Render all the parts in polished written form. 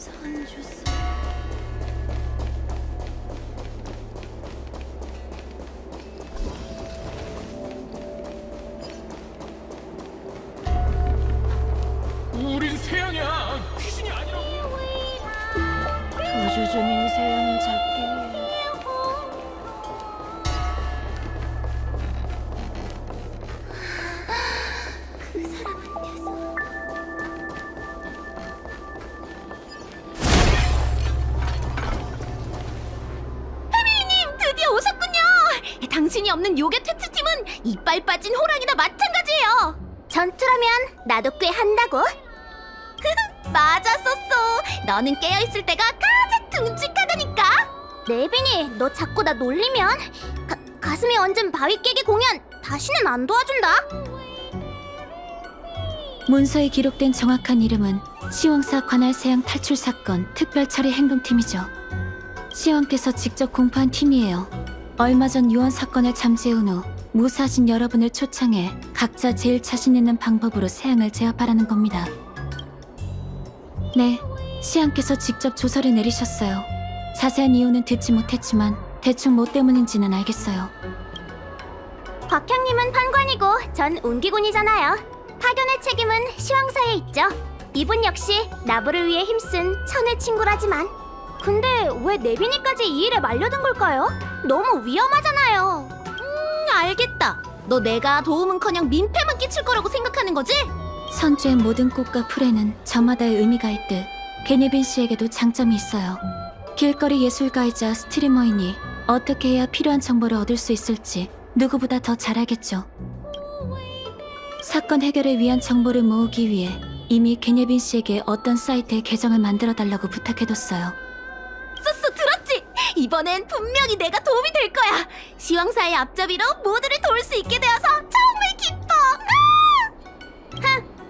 선주사. 우린 세양이야. 귀신이 아니라고. 도주 중인 세양을 잡기 위해 그 사람한테서 페밀리님 드디어 오셨군요. 당신이 없는 요괴 퇴치팀은 이빨 빠진 호랑이나 마찬가지예요. 전투라면 나도 꽤 한다고. 맞았었어. 너는 깨어있을 때가 가장 듬직하다니까. 레빈이 너 자꾸 나 놀리면 가슴이 얹은 바위 깨기 공연 다시는 안 도와준다. 문서에 기록된 정확한 이름은 시황사 관할 세양 탈출 사건 특별처리 행동팀이죠. 시황께서 직접 공포한 팀이에요. 얼마 전 유언 사건을 잠재운 후 무사하신 여러분을 초청해 각자 제일 자신 있는 방법으로 세양을 제압하라는 겁니다. 네, 시황께서 직접 조서를 내리셨어요. 자세한 이유는 듣지 못했지만 대충 뭐 때문인지는 알겠어요. 곽향님은 판관이고 전 운기군이잖아요. 파견의 책임은 시황사에 있죠. 이분 역시 나부를 위해 힘쓴 천의 친구라지만 근데 왜 네비니까지 이 일에 말려든 걸까요? 너무 위험하잖아요. 알겠다. 너 내가 도움은커녕 민폐만 끼칠 거라고 생각하는 거지? 선주의 모든 꽃과 풀에는 저마다의 의미가 있듯 게네빈 씨에게도 장점이 있어요. 길거리 예술가이자 스트리머이니 어떻게 해야 필요한 정보를 얻을 수 있을지 누구보다 더 잘 알겠죠. 사건 해결을 위한 정보를 모으기 위해 이미 게네빈 씨에게 어떤 사이트의 계정을 만들어달라고 부탁해뒀어요. 들었지? 이번엔 분명히 내가 도움이 될 거야. 시황사의 앞잡이로 모두를 도울 수 있게 되어서 정말 기뻐.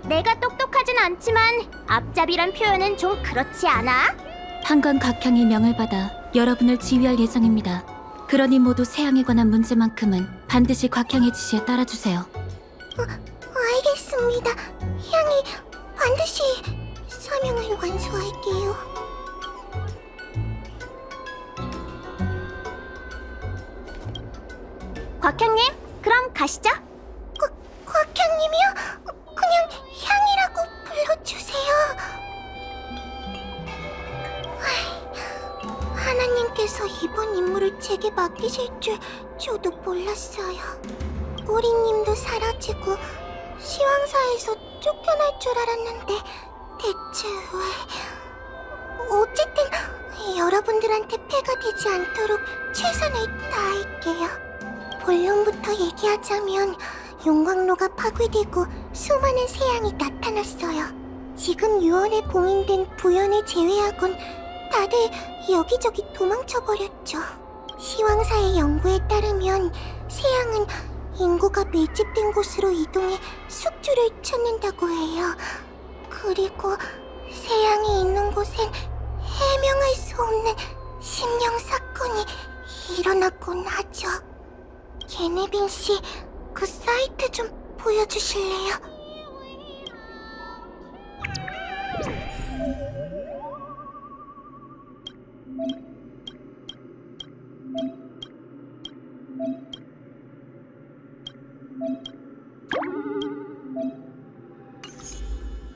내가 똑똑하진 않지만 앞잡이란 표현은 좀 그렇지 않아? 판관 곽향이 명을 받아 여러분을 지휘할 예정입니다. 그러니 모두 세양에 관한 문제만큼은 반드시 곽향의 지시에 따라주세요. 알겠습니다. 향이 반드시 사명을 완수할게요. 곽향님, 그럼 가시죠. 곽향님이요? 그냥 향이라고 불러주세요. 하나님께서 이번 임무를 제게 맡기실 줄 저도 몰랐어요. 꼬리님도 사라지고 시황사에서 쫓겨날 줄 알았는데 대체 왜... 어쨌든 여러분들한테 폐가 되지 않도록 최선을 다할게요. 본론부터 얘기하자면 용광로가 파괴되고 수많은 세양이 나타났어요. 지금 유언에 봉인된 부연을 제외하곤 다들 여기저기 도망쳐버렸죠. 시황사의 연구에 따르면 세양은 인구가 밀집된 곳으로 이동해 숙주를 찾는다고 해요. 그리고 세양이 있는 곳엔 해명할 수 없는 심령 사건이 일어났곤 하죠. 게네빈 씨, 그 사이트 좀 보여주실래요?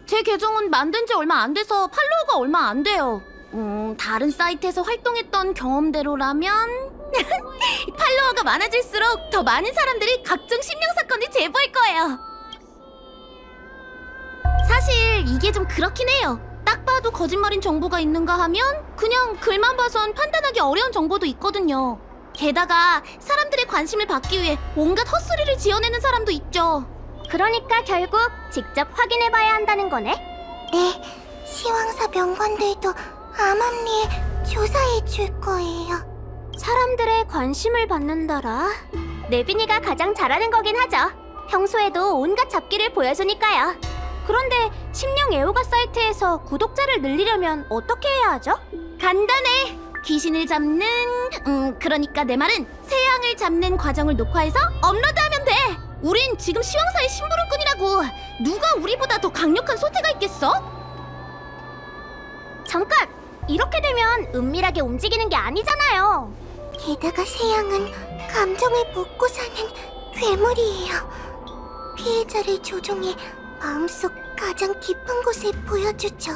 제 계정은 만든 지 얼마 안 돼서 팔로워가 얼마 안 돼요. 다른 사이트에서 활동했던 경험대로라면 팔로워가 많아질수록 더 많은 사람들이 각종 심령 사건을 제보할 거예요. 사실 이게 좀 그렇긴 해요. 딱 봐도 거짓말인 정보가 있는가 하면 그냥 글만 봐선 판단하기 어려운 정보도 있거든요. 게다가 사람들의 관심을 받기 위해 온갖 헛소리를 지어내는 사람도 있죠. 그러니까 결국 직접 확인해봐야 한다는 거네? 네, 시황사 명관들도 암암리에 조사해 줄 거예요. 사람들의 관심을 받는다라? 네비니가 가장 잘하는 거긴 하죠. 평소에도 온갖 잡기를 보여주니까요. 그런데 심령 애호가 사이트에서 구독자를 늘리려면 어떻게 해야 하죠? 간단해. 귀신을 잡는... 그러니까 내 말은 세양을 잡는 과정을 녹화해서 업로드하면 돼. 우린 지금 시황사의 심부름꾼이라고. 누가 우리보다 더 강력한 소태가 있겠어? 잠깐! 이렇게 되면 은밀하게 움직이는 게 아니잖아요. 게다가 세양은 감정을 먹고 사는 괴물이에요. 피해자를 조종해 마음속 가장 깊은 곳에 보여주죠.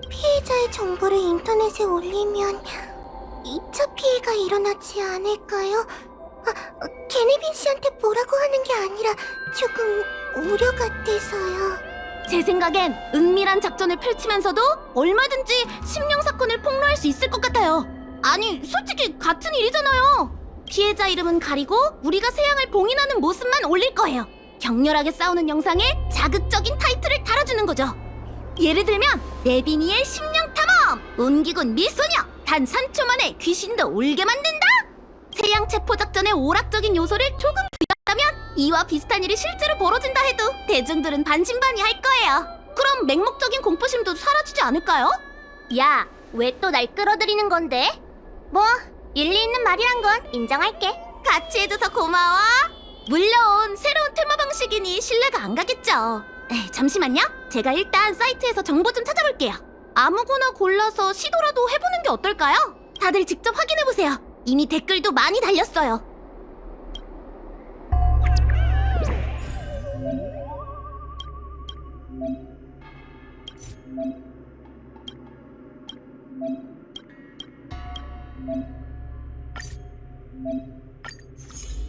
피해자의 정보를 인터넷에 올리면 2차 피해가 일어나지 않을까요? 게네빈 씨한테 뭐라고 하는 게 아니라 조금 우려가 돼서요. 제 생각엔 은밀한 작전을 펼치면서도 얼마든지 심령 사건을 폭로할 수 있을 것 같아요. 아니, 솔직히 같은 일이잖아요. 피해자 이름은 가리고 우리가 세양을 봉인하는 모습만 올릴 거예요. 격렬하게 싸우는 영상에 자극적인 타이틀을 달아주는 거죠. 예를 들면 네비니의 심령 탐험! 온기군 미소녀! 단 3초 만에 귀신도 울게 만든다! 세양 체포 작전의 오락적인 요소를 조금 부여한다면 이와 비슷한 일이 실제로 벌어진다 해도 대중들은 반신반의할 거예요. 그럼 맹목적인 공포심도 사라지지 않을까요? 야, 왜 또 날 끌어들이는 건데? 뭐, 일리 있는 말이란 건 인정할게. 같이 해줘서 고마워. 물론 새로운 테마 방식이니 신뢰가 안 가겠죠. 잠시만요. 제가 일단 사이트에서 정보 좀 찾아볼게요. 아무거나 골라서 시도라도 해보는 게 어떨까요? 다들 직접 확인해보세요. 이미 댓글도 많이 달렸어요.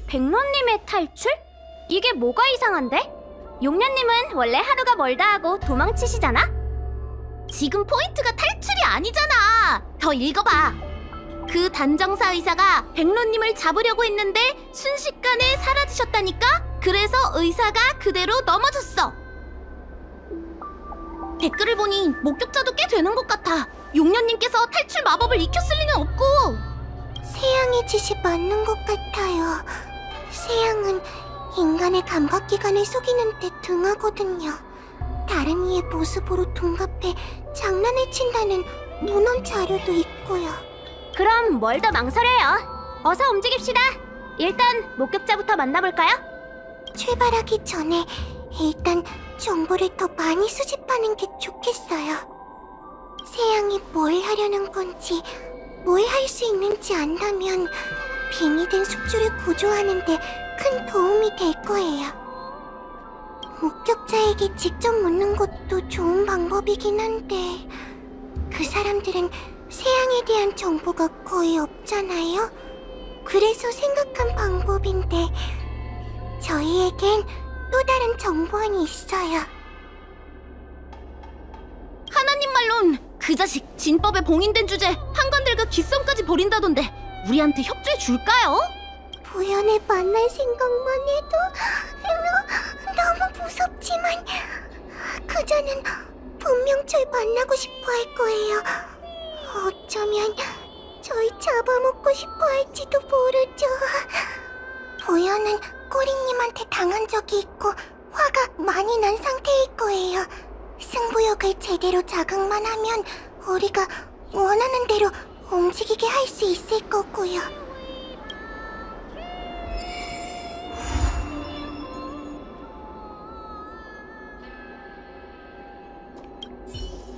백로님의 탈출? 이게 뭐가 이상한데? 용녀님은 원래 하루가 멀다 하고 도망치시잖아? 지금 포인트가 탈출이 아니잖아. 더 읽어봐. 그 단정사 의사가 백로님을 잡으려고 했는데 순식간에 사라지셨다니까? 그래서 의사가 그대로 넘어졌어. 댓글을 보니 목격자도 꽤 되는 것 같아. 용녀님께서 탈출 마법을 익혔을 리는 없고. 세양의 짓이 맞는 것 같아요. 세양은 인간의 감각기관을 속이는 데 등하거든요. 다른 이의 모습으로 동갑해 장난을 친다는 문헌 자료도 있고요. 그럼 뭘 더 망설여요? 어서 움직입시다. 일단 목격자부터 만나볼까요? 출발하기 전에 일단 정보를 더 많이 수집하는 게 좋겠어요. 세양이 뭘 하려는 건지, 뭘 할 수 있는지 안다면 빙이 된 숙주를 구조하는 데 큰 도움이 될 거예요. 목격자에게 직접 묻는 것도 좋은 방법이긴 한데 그 사람들은 세양에 대한 정보가 거의 없잖아요. 그래서 생각한 방법인데 저희에겐 또 다른 정보원이 있어요. 하나님 말론 그 자식 진법에 봉인된 주제 판관들과 기썸까지 벌인다던데 우리한테 협조해 줄까요? 보현을 만날 생각만 해도 너무 무섭지만 그자는 분명 절 만나고 싶어 할 거예요. 어쩌면 저희 잡아먹고 싶어 할지도 모르죠. 보현은 꼬리님한테 당한 적이 있고 화가 많이 난 상태일 거예요. 승부욕을 제대로 자극만 하면 우리가 원하는 대로 움직이게 할 수 있을 거고요.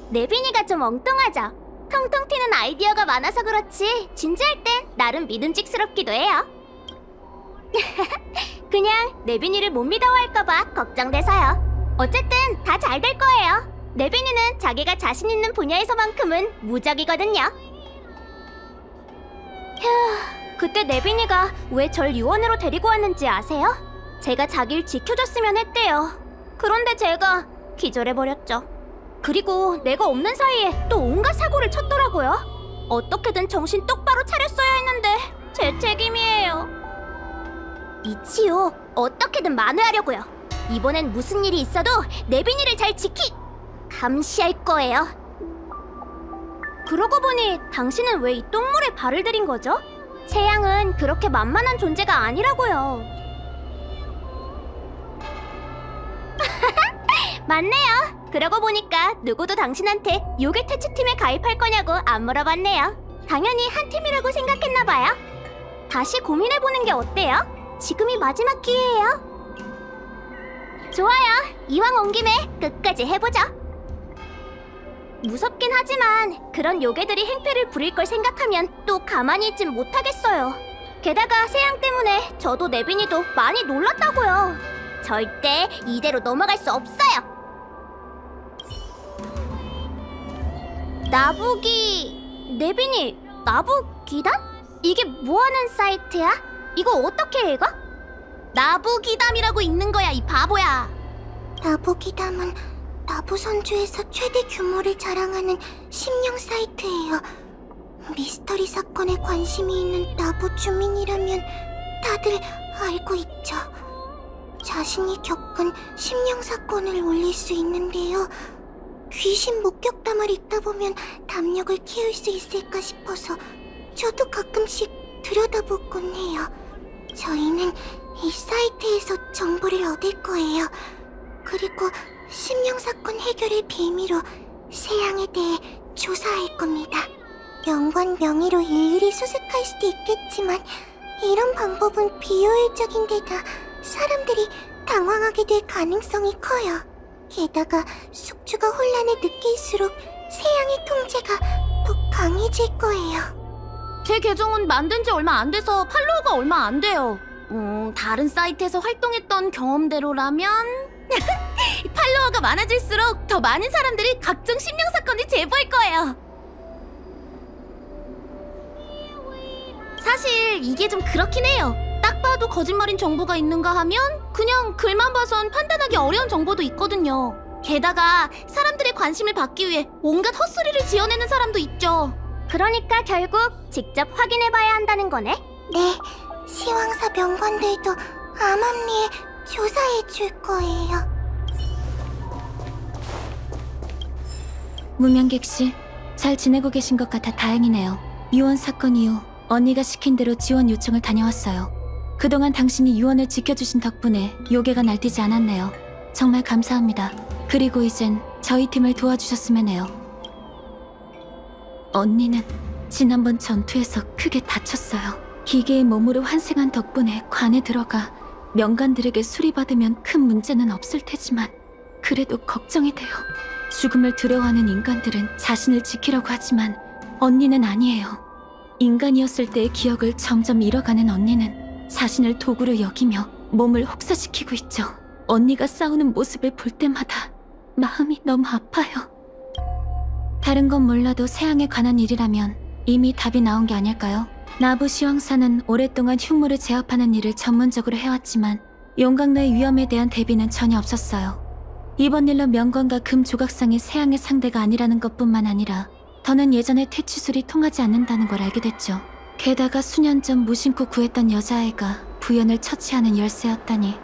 네빈이가 좀 엉뚱하죠? 텅텅 튀는 아이디어가 많아서 그렇지 진지할 땐 나름 믿음직스럽기도 해요. 그냥 네빈이를 못 믿어할까봐 걱정돼서요. 어쨌든 다 잘 될 거예요. 네빈이는 자기가 자신 있는 분야에서만큼은 무적이거든요. 휴, 그때 네빈이가 왜 절 요원으로 데리고 왔는지 아세요? 제가 자기를 지켜줬으면 했대요. 그런데 제가 기절해버렸죠. 그리고 내가 없는 사이에 또 온갖 사고를 쳤더라고요. 어떻게든 정신 똑바로 차렸어야 했는데 제 책임이에요. 미치요, 어떻게든 만회하려고요. 이번엔 무슨 일이 있어도 네빈이를 잘 감시할 거예요. 그러고 보니 당신은 왜 이 똥물에 발을 들인 거죠? 세양은 그렇게 만만한 존재가 아니라고요. 맞네요. 그러고 보니까 누구도 당신한테 요괴 퇴치팀에 가입할 거냐고 안 물어봤네요. 당연히 한 팀이라고 생각했나봐요. 다시 고민해보는 게 어때요? 지금이 마지막 기회예요. 좋아요. 이왕 온 김에 끝까지 해보죠. 무섭긴 하지만 그런 요괴들이 행패를 부릴 걸 생각하면 또 가만히 있진 못하겠어요. 게다가 세양 때문에 저도 네빈이도 많이 놀랐다고요. 절대 이대로 넘어갈 수 없어요. 나부기... 네빈이 나부기단? 이게 뭐하는 사이트야? 이거 어떻게 읽어? 나부기담이라고 읽는 거야, 이 바보야. 나부기담은 나부선주에서 최대 규모를 자랑하는 심령 사이트예요. 미스터리 사건에 관심이 있는 나부 주민이라면 다들 알고 있죠. 자신이 겪은 심령 사건을 올릴 수 있는데요. 귀신 목격담을 읽다 보면 담력을 키울 수 있을까 싶어서 저도 가끔씩 들여다보곤 해요. 저희는 이 사이트에서 정보를 얻을 거예요. 그리고 심령 사건 해결의 빌미로 세양에 대해 조사할 겁니다. 연관 명의로 일일이 수색할 수도 있겠지만 이런 방법은 비효율적인 데다 사람들이 당황하게 될 가능성이 커요. 게다가 숙주가 혼란을 느낄수록 세양의 통제가 더 강해질 거예요. 제 계정은 만든 지 얼마 안 돼서 팔로워가 얼마 안 돼요. 다른 사이트에서 활동했던 경험대로라면 팔로워가 많아질수록 더 많은 사람들이 각종 심령 사건을 제보할 거예요. 사실 이게 좀 그렇긴 해요. 딱 봐도 거짓말인 정보가 있는가 하면 그냥 글만 봐선 판단하기 어려운 정보도 있거든요. 게다가 사람들의 관심을 받기 위해 온갖 헛소리를 지어내는 사람도 있죠. 그러니까 결국 직접 확인해봐야 한다는 거네? 네, 시황사 명관들도 암암리에 조사해줄 거예요. 무명객 씨, 잘 지내고 계신 것 같아 다행이네요. 유언 사건 이후 언니가 시킨 대로 지원 요청을 다녀왔어요. 그동안 당신이 유언을 지켜주신 덕분에 요괴가 날뛰지 않았네요. 정말 감사합니다. 그리고 이젠 저희 팀을 도와주셨으면 해요. 언니는 지난번 전투에서 크게 다쳤어요. 기계의 몸으로 환생한 덕분에 관에 들어가 명관들에게 수리받으면 큰 문제는 없을 테지만 그래도 걱정이 돼요. 죽음을 두려워하는 인간들은 자신을 지키려고 하지만 언니는 아니에요. 인간이었을 때의 기억을 점점 잃어가는 언니는 자신을 도구로 여기며 몸을 혹사시키고 있죠. 언니가 싸우는 모습을 볼 때마다 마음이 너무 아파요. 다른 건 몰라도 세양에 관한 일이라면 이미 답이 나온 게 아닐까요? 나부 시황사는 오랫동안 흉물을 제압하는 일을 전문적으로 해왔지만 용광로의 위험에 대한 대비는 전혀 없었어요. 이번 일로 명관과 금 조각상이 세양의 상대가 아니라는 것뿐만 아니라 더는 예전의 퇴치술이 통하지 않는다는 걸 알게 됐죠. 게다가 수년 전 무심코 구했던 여자아이가 부연을 처치하는 열쇠였다니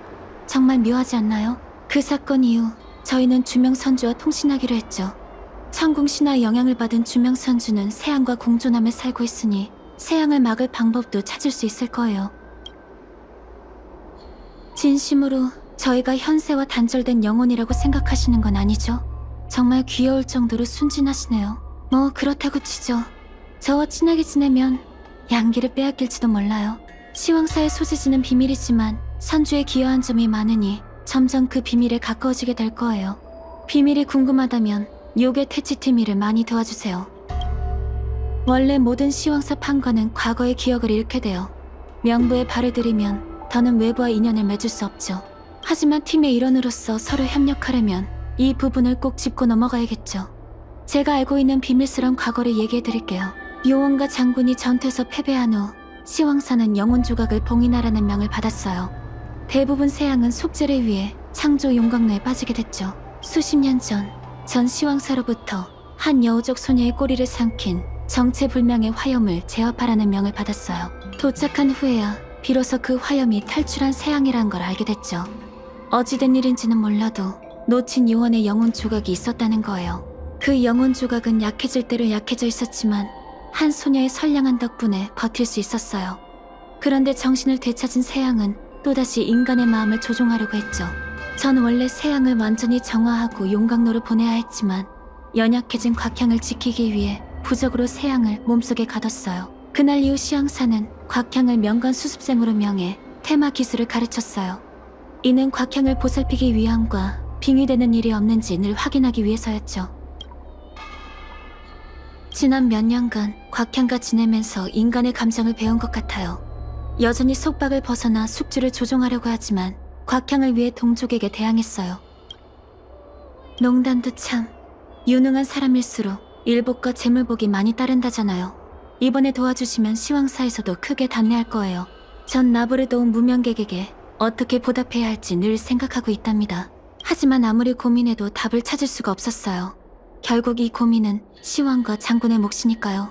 정말 묘하지 않나요? 그 사건 이후 저희는 주명선주와 통신하기로 했죠. 천궁 신화의 영향을 받은 주명선주는 세양과 공존하며 살고 있으니 세양을 막을 방법도 찾을 수 있을 거예요. 진심으로 저희가 현세와 단절된 영혼이라고 생각하시는 건 아니죠? 정말 귀여울 정도로 순진하시네요. 뭐 그렇다고 치죠. 저와 친하게 지내면 양기를 빼앗길지도 몰라요. 시황사의 소재지는 비밀이지만 선주에 기여한 점이 많으니 점점 그 비밀에 가까워지게 될 거예요. 비밀이 궁금하다면 요괴 퇴치팀 일을 많이 도와주세요. 원래 모든 시황사 판관은 과거의 기억을 잃게 돼요. 명부에 발을 들이면 더는 외부와 인연을 맺을 수 없죠. 하지만 팀의 일원으로서 서로 협력하려면 이 부분을 꼭 짚고 넘어가야겠죠. 제가 알고 있는 비밀스러운 과거를 얘기해드릴게요. 요원과 장군이 전투에서 패배한 후 시황사는 영혼 조각을 봉인하라는 명을 받았어요. 대부분 세양은 속죄를 위해 창조 용광로에 빠지게 됐죠. 수십 년 전 시황사로부터 한 여우족 소녀의 꼬리를 삼킨 정체불명의 화염을 제압하라는 명을 받았어요. 도착한 후에야 비로소 그 화염이 탈출한 세양이란 걸 알게 됐죠. 어찌된 일인지는 몰라도 놓친 요원의 영혼 조각이 있었다는 거예요. 그 영혼 조각은 약해질 대로 약해져 있었지만 한 소녀의 선량한 덕분에 버틸 수 있었어요. 그런데 정신을 되찾은 세양은 또다시 인간의 마음을 조종하려고 했죠. 전 원래 세양을 완전히 정화하고 용광로로 보내야 했지만 연약해진 곽향을 지키기 위해 부적으로 세양을 몸속에 가뒀어요. 그날 이후 시황사는 곽향을 명관 수습생으로 명해 테마 기술을 가르쳤어요. 이는 곽향을 보살피기 위함과 빙의되는 일이 없는지 늘 확인하기 위해서였죠. 지난 몇 년간 곽향과 지내면서 인간의 감정을 배운 것 같아요. 여전히 속박을 벗어나 숙주를 조종하려고 하지만 곽향을 위해 동족에게 대항했어요. 농단도 참 유능한 사람일수록 일복과 재물복이 많이 따른다잖아요. 이번에 도와주시면 시황사에서도 크게 단례할 거예요. 전 나부를 도운 무명객에게 어떻게 보답해야 할지 늘 생각하고 있답니다. 하지만 아무리 고민해도 답을 찾을 수가 없었어요. 결국 이 고민은 시황과 장군의 몫이니까요.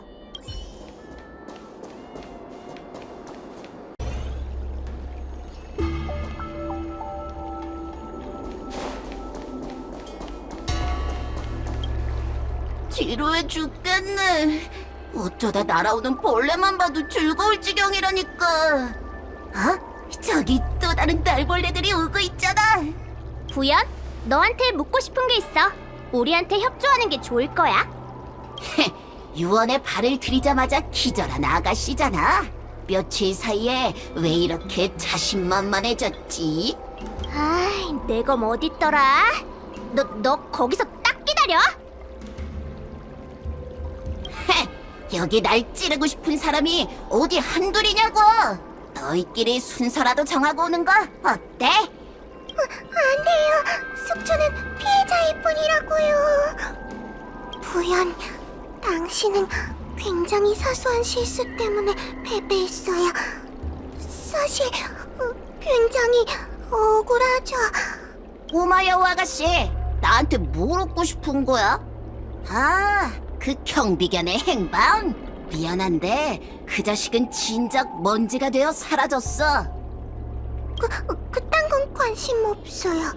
지루해 죽겠네. 어쩌다 날아오는 벌레만 봐도 즐거울 지경이라니까. 어? 저기 또 다른 날벌레들이 오고 있잖아. 부연, 너한테 묻고 싶은 게 있어. 우리한테 협조하는 게 좋을 거야. 유언에 발을 들이자마자 기절한 아가씨잖아. 며칠 사이에 왜 이렇게 자신만만해졌지? 아이, 내 검 어딨더라? 너 거기서 딱 기다려. 여기 날 찌르고 싶은 사람이 어디 한둘이냐고. 너희끼리 순서라도 정하고 오는 거 어때? 안 돼요. 숙주는 피해자일 뿐이라고요. 부연, 당신은 굉장히 사소한 실수 때문에 패배했어요. 사실 굉장히 억울하죠. 꼬마 여우 아가씨, 나한테 뭘 얻고 싶은 거야? 아, 그 경비견의 행방? 미안한데 그 자식은 진작 먼지가 되어 사라졌어. 그딴 건 관심 없어요.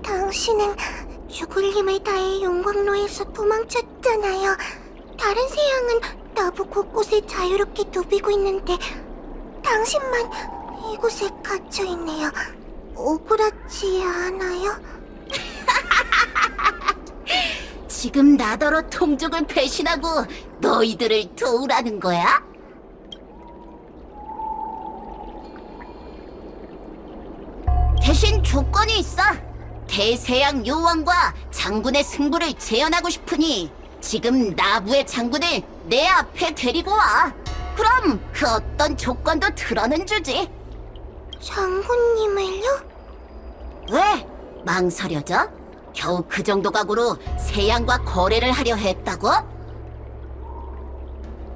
당신은 죽을 힘을 다해 용광로에서 도망쳤잖아요. 다른 새양은 나부 곳곳에 자유롭게 누비고 있는데 당신만 이곳에 갇혀있네요. 억울하지 않아요? 지금 나더러 동족을 배신하고 너희들을 도우라는 거야? 대신 조건이 있어. 대세양 요원과 장군의 승부를 재현하고 싶으니 지금 나부의 장군을 내 앞에 데리고 와. 그럼 그 어떤 조건도 들어는 주지. 장군님을요? 왜? 망설여져? 겨우 그 정도 각오로 세양과 거래를 하려 했다고?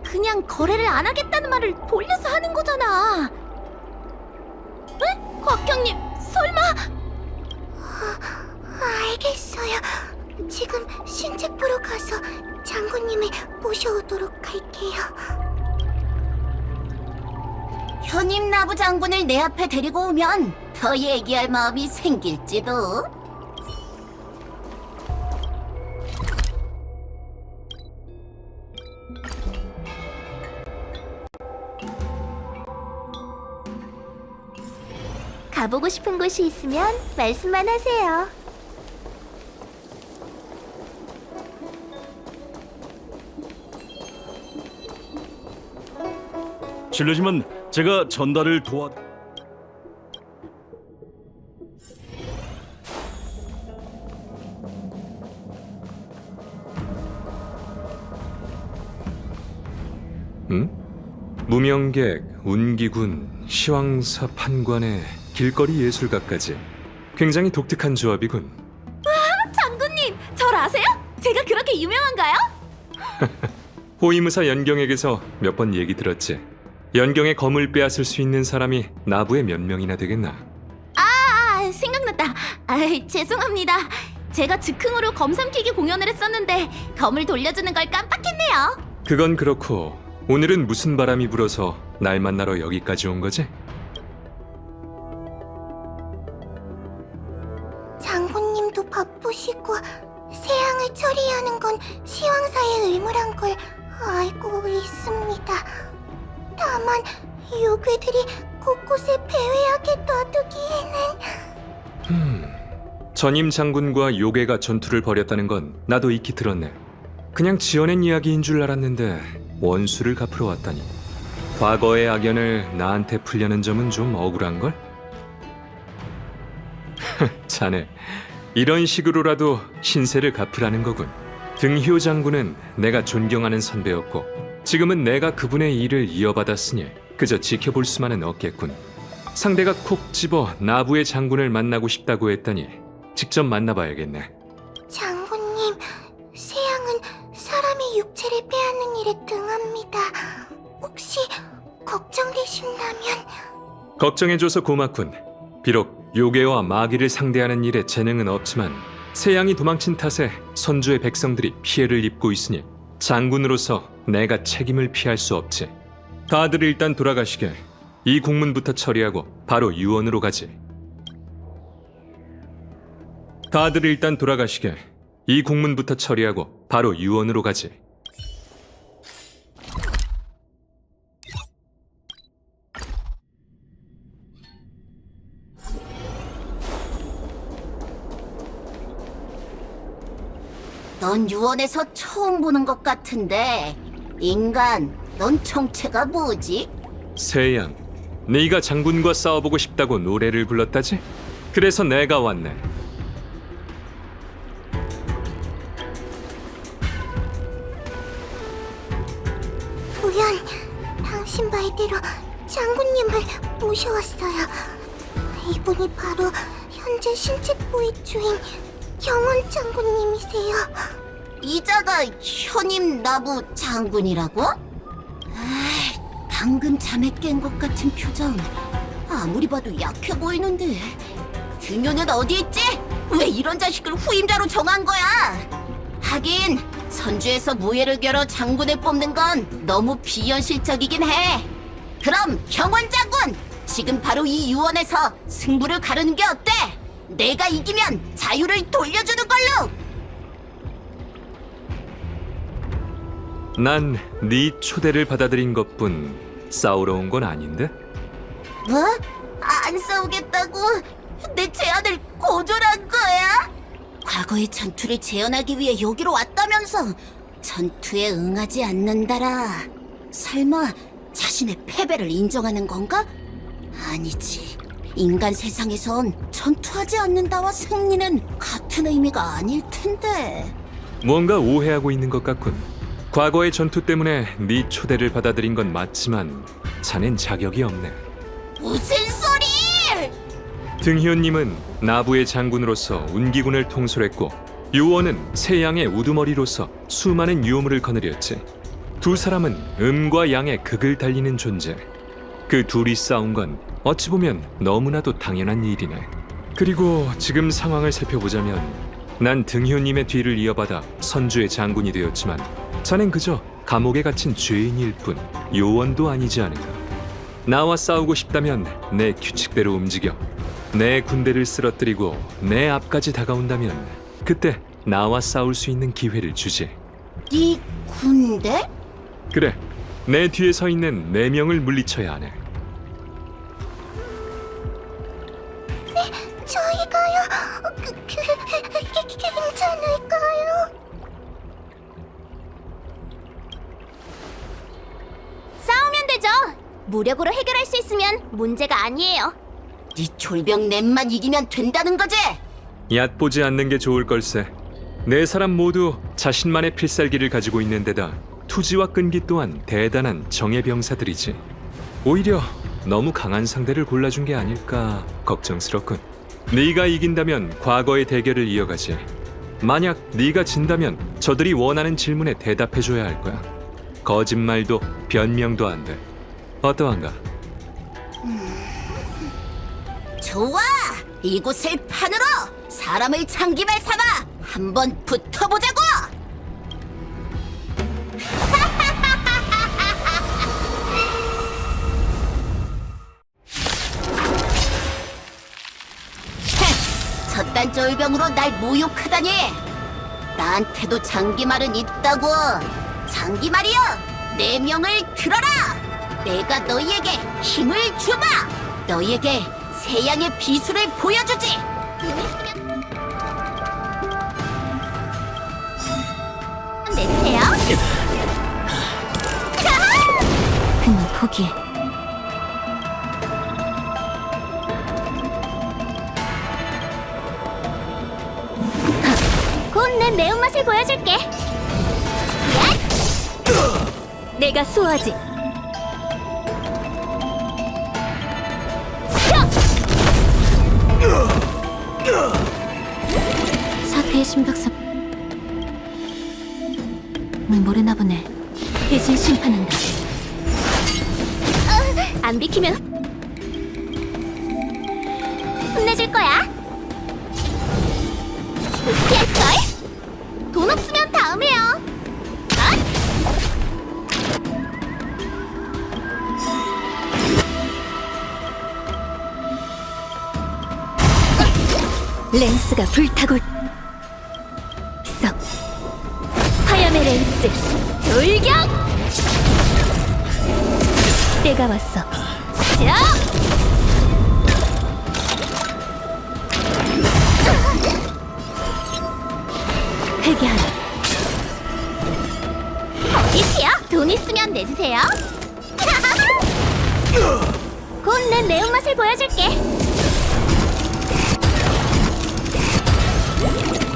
그냥 거래를 안 하겠다는 말을 돌려서 하는 거잖아. 에? 곽형님, 설마? 알겠어요. 지금 신책부로 가서 장군님을 모셔오도록 할게요. 현임 나부 장군을 내 앞에 데리고 오면 더 얘기할 마음이 생길지도. 가보고 싶은 곳이 있으면 말씀만 하세요. 실례지만 제가 전달을 도와. 응? 무명객, 운기군, 시황사 판관의 길거리 예술가까지 굉장히 독특한 조합이군. 장군님, 절 아세요? 제가 그렇게 유명한가요? 호위무사 연경에게서 몇 번 얘기 들었지. 연경의 검을 빼앗을 수 있는 사람이 나부에 몇 명이나 되겠나? 생각났다. 죄송합니다. 제가 즉흥으로 검 삼키기 공연을 했었는데 검을 돌려주는 걸 깜빡했네요. 그건 그렇고 오늘은 무슨 바람이 불어서 날 만나러 여기까지 온 거지? 장군님도 바쁘시고 세양을 처리하는 건 시황사의 의무란 걸 알고 있습니다. 다만 요괴들이 곳곳에 배회하게 놔두기에는... 전임 장군과 요괴가 전투를 벌였다는 건 나도 익히 들었네. 그냥 지어낸 이야기인 줄 알았는데 원수를 갚으러 왔다니. 과거의 악연을 나한테 풀려는 점은 좀 억울한걸? 자네, 이런 식으로라도 신세를 갚으라는 거군. 등효 장군은 내가 존경하는 선배였고 지금은 내가 그분의 일을 이어받았으니 그저 지켜볼 수만은 없겠군. 상대가 콕 집어 나부의 장군을 만나고 싶다고 했다니 직접 만나봐야겠네. 장군님, 세양은 사람의 육체를 빼앗는 일에 등합니다. 혹시 걱정되신다면... 걱정해줘서 고맙군. 비록 요괴와 마귀를 상대하는 일에 재능은 없지만 세양이 도망친 탓에 선주의 백성들이 피해를 입고 있으니 장군으로서 내가 책임을 피할 수 없지. 다들 일단 돌아가시게. 이 국문부터 처리하고 바로 유언으로 가지. 다들 일단 돌아가시게. 이 국문부터 처리하고 바로 유언으로 가지. 넌 유언에서 처음 보는 것 같은데 인간, 넌 정체가 뭐지? 세양, 네가 장군과 싸워보고 싶다고 노래를 불렀다지? 그래서 내가 왔네. 도연, 당신 말대로 장군님을 모셔왔어요. 이분이 바로 현재 신책부의 주인 경원 장군님이세요. 이자가 현임 나부 장군이라고? 방금 잠에 깬 것 같은 표정. 아무리 봐도 약해 보이는데. 등효는 어디 있지? 왜 이런 자식을 후임자로 정한 거야? 하긴 선주에서 무예를 겨뤄 장군을 뽑는 건 너무 비현실적이긴 해. 그럼 경원 장군, 지금 바로 이 유언에서 승부를 가르는 게 어때? 내가 이기면 자유를 돌려주는 걸로! 난 네 초대를 받아들인 것뿐 싸우러 온 건 아닌데? 뭐? 안 싸우겠다고? 내 제안을 거절한 거야? 과거의 전투를 재현하기 위해 여기로 왔다면서 전투에 응하지 않는다라. 설마 자신의 패배를 인정하는 건가? 아니지. 인간 세상에선 전투하지 않는다와 승리는 같은 의미가 아닐 텐데. 뭔가 오해하고 있는 것 같군. 과거의 전투 때문에 네 초대를 받아들인 건 맞지만 자넨 자격이 없네. 무슨 소리! 등희원님은 나부의 장군으로서 운기군을 통솔했고 요원은 세양의 우두머리로서 수많은 유물을 거느렸지. 두 사람은 음과 양의 극을 달리는 존재. 그 둘이 싸운 건 어찌 보면 너무나도 당연한 일이네. 그리고 지금 상황을 살펴보자면 난 등희원님의 뒤를 이어받아 선주의 장군이 되었지만 자넨 그저 감옥에 갇힌 죄인일 뿐 요원도 아니지 않은가. 나와 싸우고 싶다면 내 규칙대로 움직여. 내 군대를 쓰러뜨리고 내 앞까지 다가온다면 그때 나와 싸울 수 있는 기회를 주지. 네 군대? 그래, 내 뒤에 서 있는 4명을 물리쳐야 하네. 저희가요? 괜찮을까요? 싸우면 되죠. 무력으로 해결할 수 있으면 문제가 아니에요. 네 졸병 넷만 이기면 된다는 거지? 얕보지 않는 게 좋을 걸세. 4사람 모두 자신만의 필살기를 가지고 있는 데다 투지와 끈기 또한 대단한 정예 병사들이지. 오히려 너무 강한 상대를 골라준 게 아닐까 걱정스럽군. 네가 이긴다면 과거의 대결을 이어가지. 만약 네가 진다면 저들이 원하는 질문에 대답해줘야 할 거야. 거짓말도 변명도 안 돼. 어떠한가? 좋아! 이곳을 판으로 사람을 장기말 삼아 한번 붙어보자고! 저딴 쫄병으로 날 모욕하다니! 나한테도 장기말은 있다고! 장기말이여! 4명을 들어라! 내가 너희에게 힘을 주마! 너희에게 세양의 비수를 보여주지! 내세요. 그만 포기해. 곧 내 매운맛을 보여줄게. 내가 수호하지. 사태의 심각성을 모르나 보네. 대신 심판한다. 안 비키면 혼내줄 거야. 피할걸? 돈 없으면 다음에요. 렌스가 불타고 있어. 화염의 렌스 돌격! 때가 왔어. 자! 회개하라. 어디지요? 돈 있으면 내주세요. 곧 내 매운맛을 보여줄게.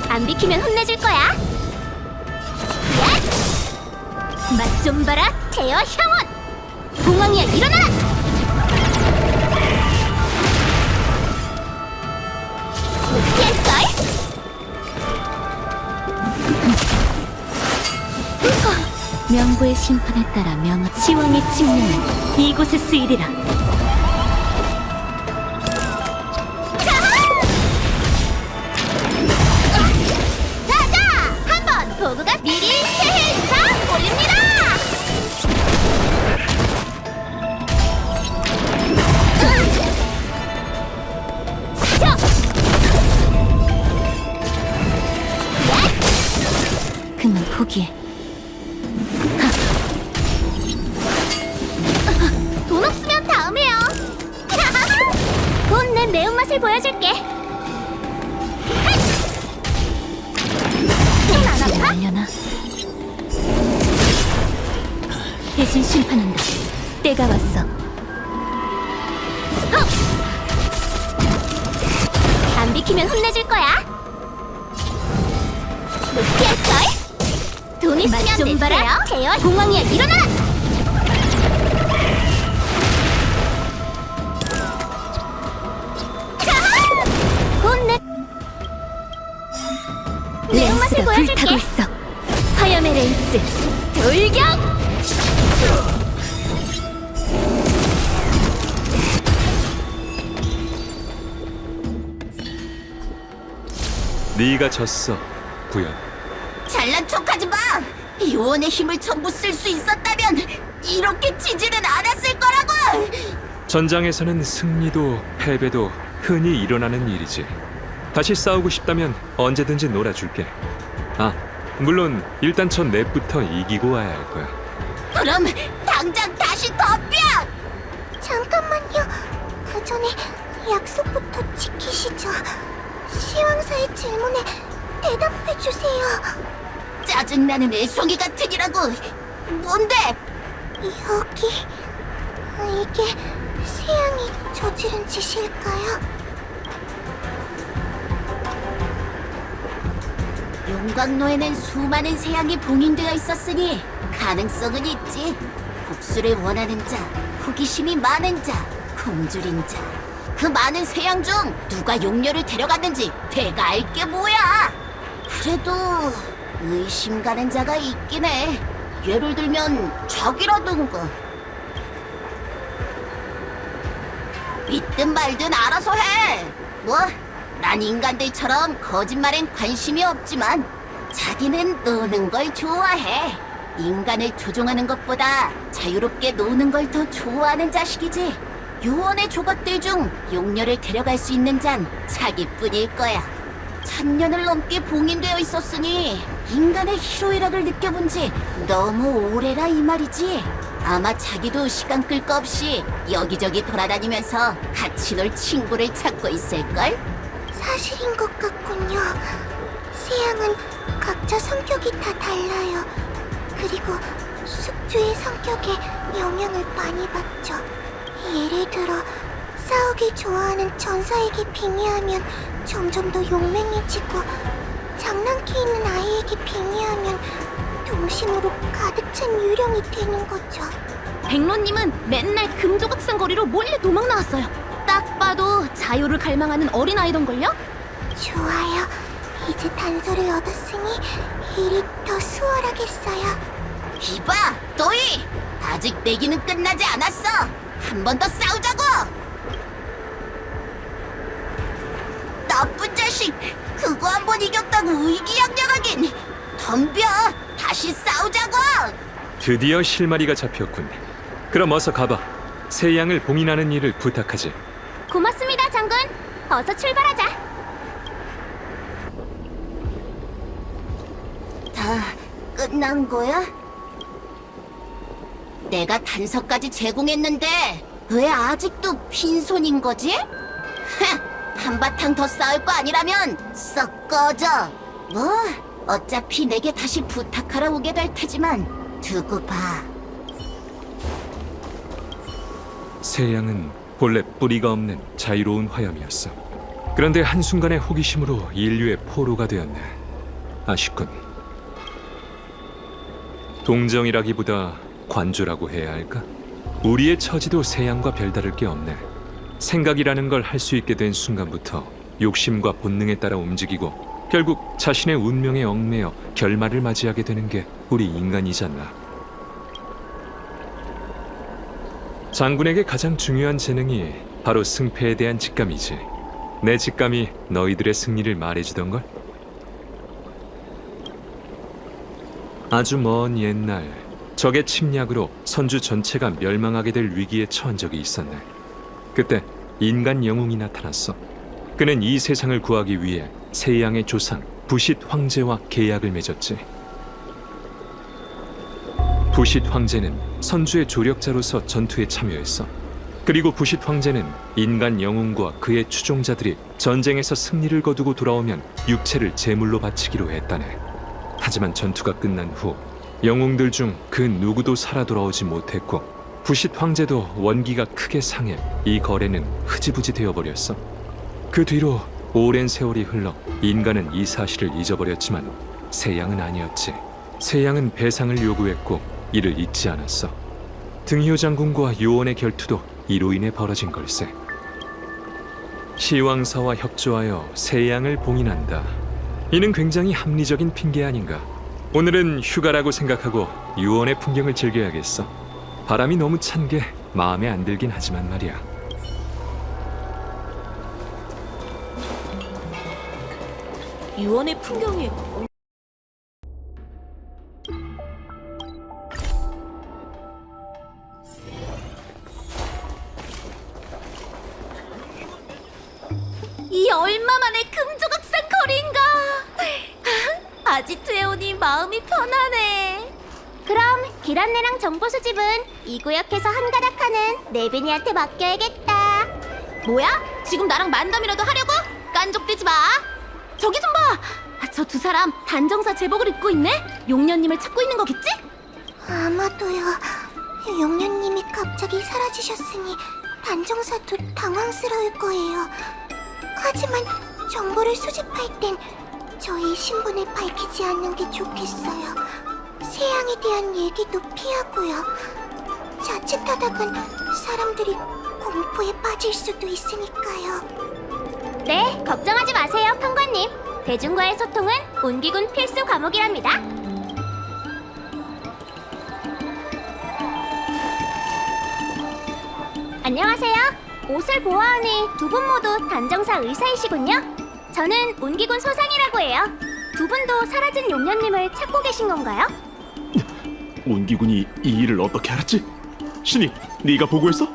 안 비키면 혼내줄 거야. 맛 좀 봐라, 태어 형원! 공황이야, 일어나! 피할걸? 명부의 심판에 따라 시왕의 칙령은 이곳에 쓰이리라. 자자! 한번 도구가 미리 새해 인사 올립니다! 그만 포기해. 돈 없으면 다음에요. 곧 내 매운맛을 보여줄게. 손안 지금 아파? 알려나? 대신 심판한다. 때가 왔어. 안 비키면 혼내줄 거야. 피할걸? 돈 있으면 맛좀 봐라, 태어 공황이야, 일어나! 곧 내 매운맛을 렌스가 보여줄게. 불타고 있어. 화염의 렌스 돌격! 네가 졌어, 구현. 잘난 척하지 마. 요원의 힘을 전부 쓸 수 있었다면 이렇게 지지는 않았을 거라고. 전장에서는 승리도 패배도 흔히 일어나는 일이지. 다시 싸우고 싶다면 언제든지 놀아줄게. 아, 물론 일단 첫 넷부터 이기고 와야 할 거야. 그럼 당장 다시 덤벼. 잠깐만요. 그 전에 약속부터 지키시죠. 시황사의 질문에 대답해 주세요. 짜증나는 애송이 같은 이라고. 뭔데? 여기 이게 세양이 저지른 짓일까요? 용광로에는 수많은 세양이 봉인되어 있었으니 가능성은 있지. 복수를 원하는 자, 호기심이 많은 자, 굶주린 자. 그 많은 세양 중 누가 용녀를 데려갔는지 내가 알게 뭐야. 그래도 의심 가는 자가 있긴 해. 예를 들면 적이라든가. 믿든 말든 알아서 해. 뭐, 난 인간들처럼 거짓말엔 관심이 없지만 자기는 노는 걸 좋아해. 인간을 조종하는 것보다 자유롭게 노는 걸 더 좋아하는 자식이지. 요원의 조각들 중 용녀를 데려갈 수 있는 잔 자기뿐일 거야. 1000년을 넘게 봉인되어 있었으니 인간의 희로애락을 느껴본 지 너무 오래라 이 말이지. 아마 자기도 시간 끌 거 없이 여기저기 돌아다니면서 같이 놀 친구를 찾고 있을걸? 사실인 것 같군요. 세양은 각자 성격이 다 달라요. 그리고 숙주의 성격에 영향을 많이 받죠. 예를 들어 싸우기 좋아하는 전사에게 빙의하면 점점 더 용맹해지고, 장난기 있는 아이에게 빙의하면 동심으로 가득 찬 유령이 되는 거죠. 백로님은 맨날 금조각상 거리로 몰래 도망 나왔어요. 딱 봐도 자유를 갈망하는 어린아이던걸요? 좋아요. 이제 단서를 얻었으니 일이 더 수월하겠어요. 이봐, 너희! 아직 내기는 끝나지 않았어! 한 번 더 싸우자고! 나쁜 자식! 그거 한 번 이겼다고 의기양양하긴! 덤벼! 다시 싸우자고! 드디어 실마리가 잡혔군. 그럼 어서 가봐. 새 양을 봉인하는 일을 부탁하지. 고맙습니다, 장군. 어서 출발하자. 다 끝난 거야? 내가 단서까지 제공했는데 왜 아직도 빈손인 거지? 한바탕 더 싸울 거 아니라면 썩 꺼져. 뭐 어차피 내게 다시 부탁하러 오게 될 테지만 두고 봐. 새 양은 본래 뿌리가 없는 자유로운 화염이었어. 그런데 한순간의 호기심으로 인류의 포로가 되었네. 아쉽군. 동정이라기보다 관조라고 해야 할까? 우리의 처지도 새 양과 별다를 게 없네. 생각이라는 걸 할 수 있게 된 순간부터 욕심과 본능에 따라 움직이고 결국 자신의 운명에 얽매여 결말을 맞이하게 되는 게 우리 인간이잖아. 장군에게 가장 중요한 재능이 바로 승패에 대한 직감이지. 내 직감이 너희들의 승리를 말해주던걸? 아주 먼 옛날 적의 침략으로 선주 전체가 멸망하게 될 위기에 처한 적이 있었네. 그때 인간 영웅이 나타났어. 그는 이 세상을 구하기 위해 세양의 조상 부싯 황제와 계약을 맺었지. 부싯 황제는 선주의 조력자로서 전투에 참여했어. 그리고 부싯 황제는 인간 영웅과 그의 추종자들이 전쟁에서 승리를 거두고 돌아오면 육체를 제물로 바치기로 했다네. 하지만 전투가 끝난 후 영웅들 중 그 누구도 살아 돌아오지 못했고 부싯 황제도 원기가 크게 상해 이 거래는 흐지부지 되어버렸어. 그 뒤로 오랜 세월이 흘러 인간은 이 사실을 잊어버렸지만 세양은 아니었지. 세양은 배상을 요구했고 이를 잊지 않았어. 등효 장군과 요원의 결투도 이로 인해 벌어진 걸세. 시왕사와 협조하여 세양을 봉인한다. 이는 굉장히 합리적인 핑계 아닌가. 오늘은 휴가라고 생각하고 유원의 풍경을 즐겨야겠어. 바람이 너무 찬 게 마음에 안 들긴 하지만 말이야. 유원의 풍경이 이 얼마만의 금조각상 거리인가. 아지트에 오니 마음이 편하네. 그럼 길 안내랑 정보 수집은 이 구역에서 한가닥하는 네비니한테 맡겨야겠다. 뭐야? 지금 나랑 만담이라도 하려고? 깐족대지 마. 저기 좀 봐. 저 두 사람 단정사 제복을 입고 있네. 용녀님을 찾고 있는 거겠지? 아마도요. 용녀님이 갑자기 사라지셨으니 단정사도 당황스러울 거예요. 하지만 정보를 수집할 땐 저희 신분을 밝히지 않는 게 좋겠어요. 세양에 대한 얘기도 피하고요. 자칫하다간 사람들이 공포에 빠질 수도 있으니까요. 네, 걱정하지 마세요, 판관님. 대중과의 소통은 온기군 필수 과목이랍니다. 안녕하세요. 옷을 보아하니 두 분 모두 단정사 의사이시군요. 저는 온기군 소상이라고 해요. 두 분도 사라진 용녀님을 찾고 계신 건가요? 온기군이 이 일을 어떻게 알았지? 신이, 네가 보고했어?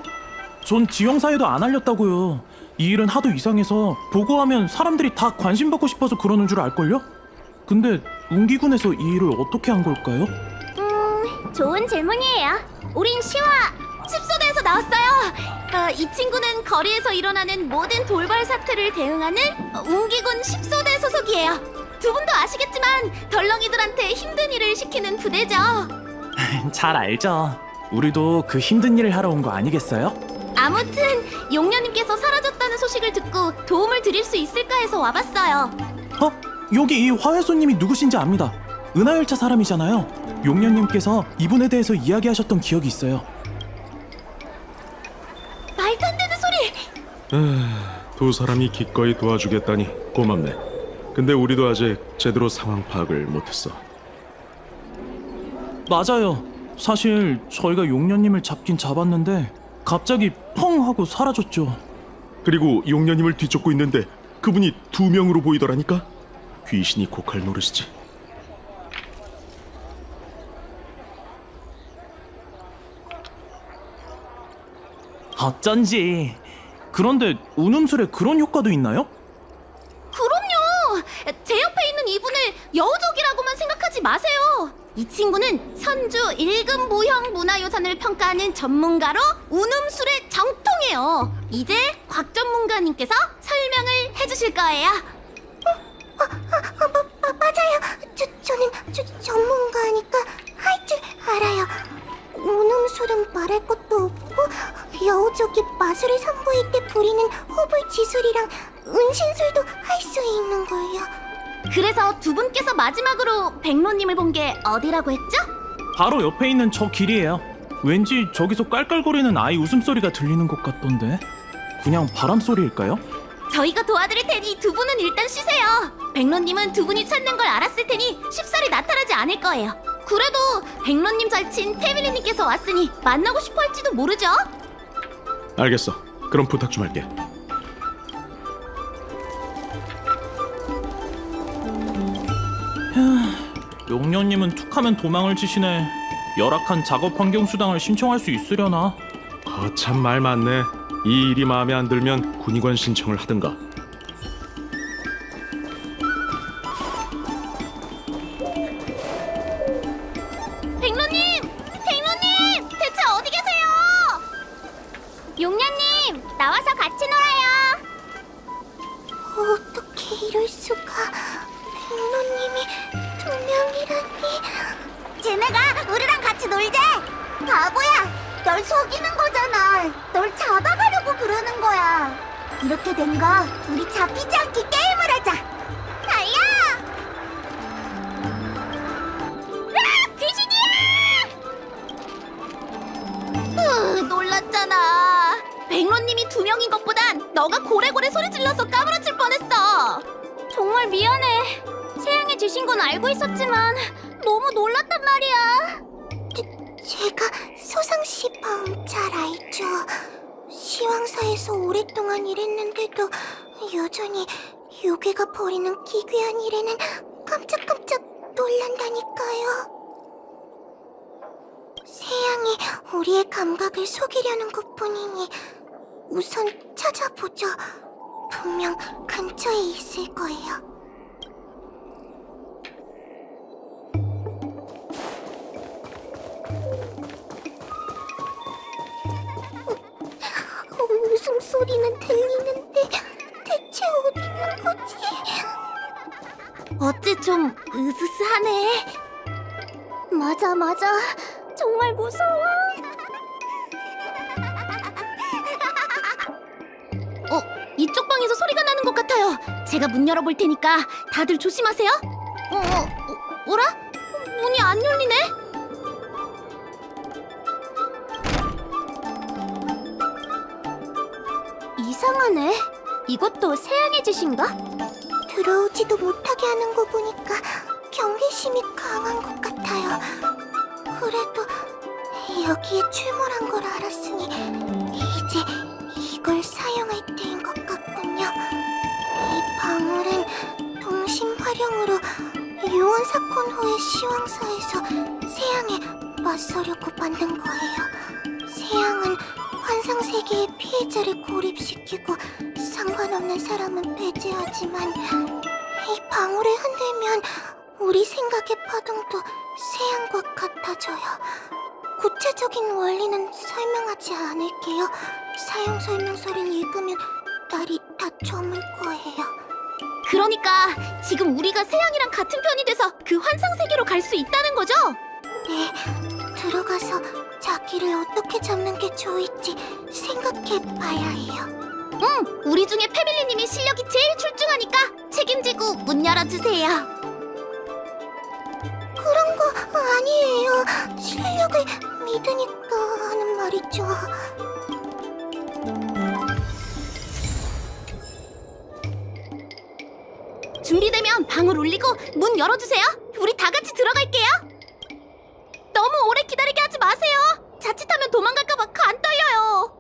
전 지형사에도 안 알렸다고요. 이 일은 하도 이상해서 보고하면 사람들이 다 관심 받고 싶어서 그러는 줄 알걸요? 근데 운기군에서 이 일을 어떻게 한 걸까요? 좋은 질문이에요. 우린 시와 습소대에서 나왔어요. 이 친구는 거리에서 일어나는 모든 돌발 사태를 대응하는 운기군 10소대 소속이에요. 두 분도 아시겠지만 덜렁이들한테 힘든 일을 시키는 부대죠. 잘 알죠. 우리도 그 힘든 일을 하러 온 거 아니겠어요? 아무튼 용녀님께서 사라졌다는 소식을 듣고 도움을 드릴 수 있을까 해서 와봤어요. 여기 이 화훼손님이 누구신지 압니다. 은하열차 사람이잖아요. 용녀님께서 이분에 대해서 이야기하셨던 기억이 있어요. 말도 안 되는 소리! 두 사람이 기꺼이 도와주겠다니 고맙네. 근데 우리도 아직 제대로 상황 파악을 못했어. 맞아요. 사실 저희가 용녀님을 잡긴 잡았는데 갑자기 펑 하고 사라졌죠. 그리고 용녀님을 뒤쫓고 있는데 그분이 2명으로 보이더라니까? 귀신이 고칼 노릇이지. 어쩐지. 그런데 운음술에 그런 효과도 있나요? 그럼요! 제 옆에 있는 이분을 여우족이라고만 생각하지 마세요. 이 친구는 선주 1급 무형 문화유산을 평가하는 전문가로 운음술의 정통이에요. 이제 곽 전문가님께서 설명을 해주실 거예요. 맞아요. 저는 전문가니까 할 줄 알아요. 운음술은 말할 것도 없고 여우족이 마술을 선보일 때 부리는 호불 지술이랑 은신술도 할 수 있는 걸요. 그래서 두 분께서 마지막으로 백로님을 본 게 어디라고 했죠? 바로 옆에 있는 저 길이에요. 왠지 저기서 깔깔거리는 아이 웃음소리가 들리는 것 같던데. 그냥 바람소리일까요? 저희가 도와드릴 테니 두 분은 일단 쉬세요. 백로님은 두 분이 찾는 걸 알았을 테니 쉽사리 나타나지 않을 거예요. 그래도 백로님 절친 태밀리님께서 왔으니 만나고 싶어 할지도 모르죠? 알겠어. 그럼 부탁 좀 할게. 용녀님은 툭하면 도망을 치시네. 열악한 작업 환경 수당을 신청할 수 있으려나? 거참 말 많네. 이 일이 마음에 안 들면 군의관 신청을 하든가. 백로님! 백로님! 대체 어디 계세요? 용녀님! 나와서 같이 놀아요. 어떻게 이럴 수가? 백로님이 2명이라니. 쟤네가 우리랑 같이 놀재? 바보야! 널 속이는 거잖아. 널 잡아가려고 그러는 거야. 이렇게 된 거 우리 잡히지 않게 게임을 하자. 달려! 놀랐잖아. 백로님이 2명인 것보단 너가 고래고래 소리 질러서 까무러칠 뻔했어. 정말 미안해. 세양의 주신 건 알고 있었지만 너무 놀랐단 말이야. 제가 소상시 마음 잘 알죠. 시황사에서 오랫동안 일했는데도 여전히 요괴가 벌이는 기괴한 일에는 깜짝깜짝 놀란다니까요. 세양이 우리의 감각을 속이려는 것뿐이니 우선 찾아보죠. 분명 근처에 있을 거예요. 웃음소리는 들리는데 대체 어디 있는 거지? 어째 좀 으스스하네. 맞아. 정말 무서워. 이쪽 방에서 소리가 나는 것 같아요. 제가 문 열어볼 테니까 다들 조심하세요. 뭐라? 문이 안 열리네? 이상하네. 이것도 세양의 짓인가? 들어오지도 못하게 하는 거 보니까 경계심이 강한 것 같아요. 그래도 여기에 출몰한 걸 알았으니 이제 이걸 사용할 때인 것 같군요. 이 방울은 동심 활용으로 유언 사건 후의 시황사에서 세양에 맞서려고 만든 거예요. 세양은 환상 세계의 피해자를 고립시키고 상관없는 사람은 배제하지만 이 방울을 흔들면 우리 생각의 파동도 세양과 같아져요. 구체적인 원리는 설명하지 않을게요. 사용 설명서를 읽으면 날이 다 저물 거예요. 그러니까 지금 우리가 세양이랑 같은 편이 돼서 그 환상 세계로 갈 수 있다는 거죠? 네, 들어가서 자기를 어떻게 잡는 게 좋을지 생각해 봐야 해요. 우리 중에 패밀리님이 실력이 제일 출중하니까 책임지고 문 열어주세요. 그런 거 아니에요. 실력을 믿으니까 하는 말이죠. 준비되면 방을 울리고 문 열어주세요. 우리 다 같이 들어갈게요. 너무 오래 기다리게 하지 마세요. 자칫하면 도망갈까봐 간 떨려요.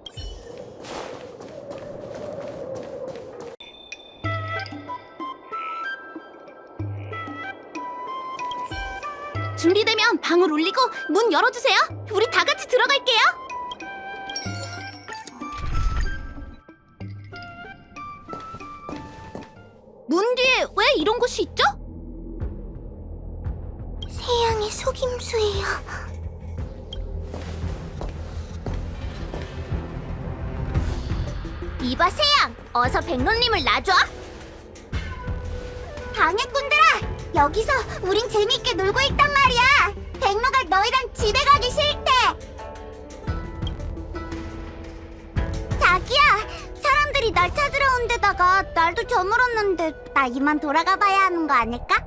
준비되면 방을 울리고 문 열어주세요. 우리 다 같이 들어갈게요. 문 뒤에 왜 이런 곳이 있죠? 세양의 속임수예요. 이봐 세양, 어서 백론님을 놔줘. 방해꾼들아! 여기서 우린 재밌게 놀고 있단 말이야! 백로가 너희랑 집에 가기 싫대! 자기야! 사람들이 날 찾으러 온 데다가 날도 저물었는데 나 이만 돌아가 봐야 하는 거 아닐까?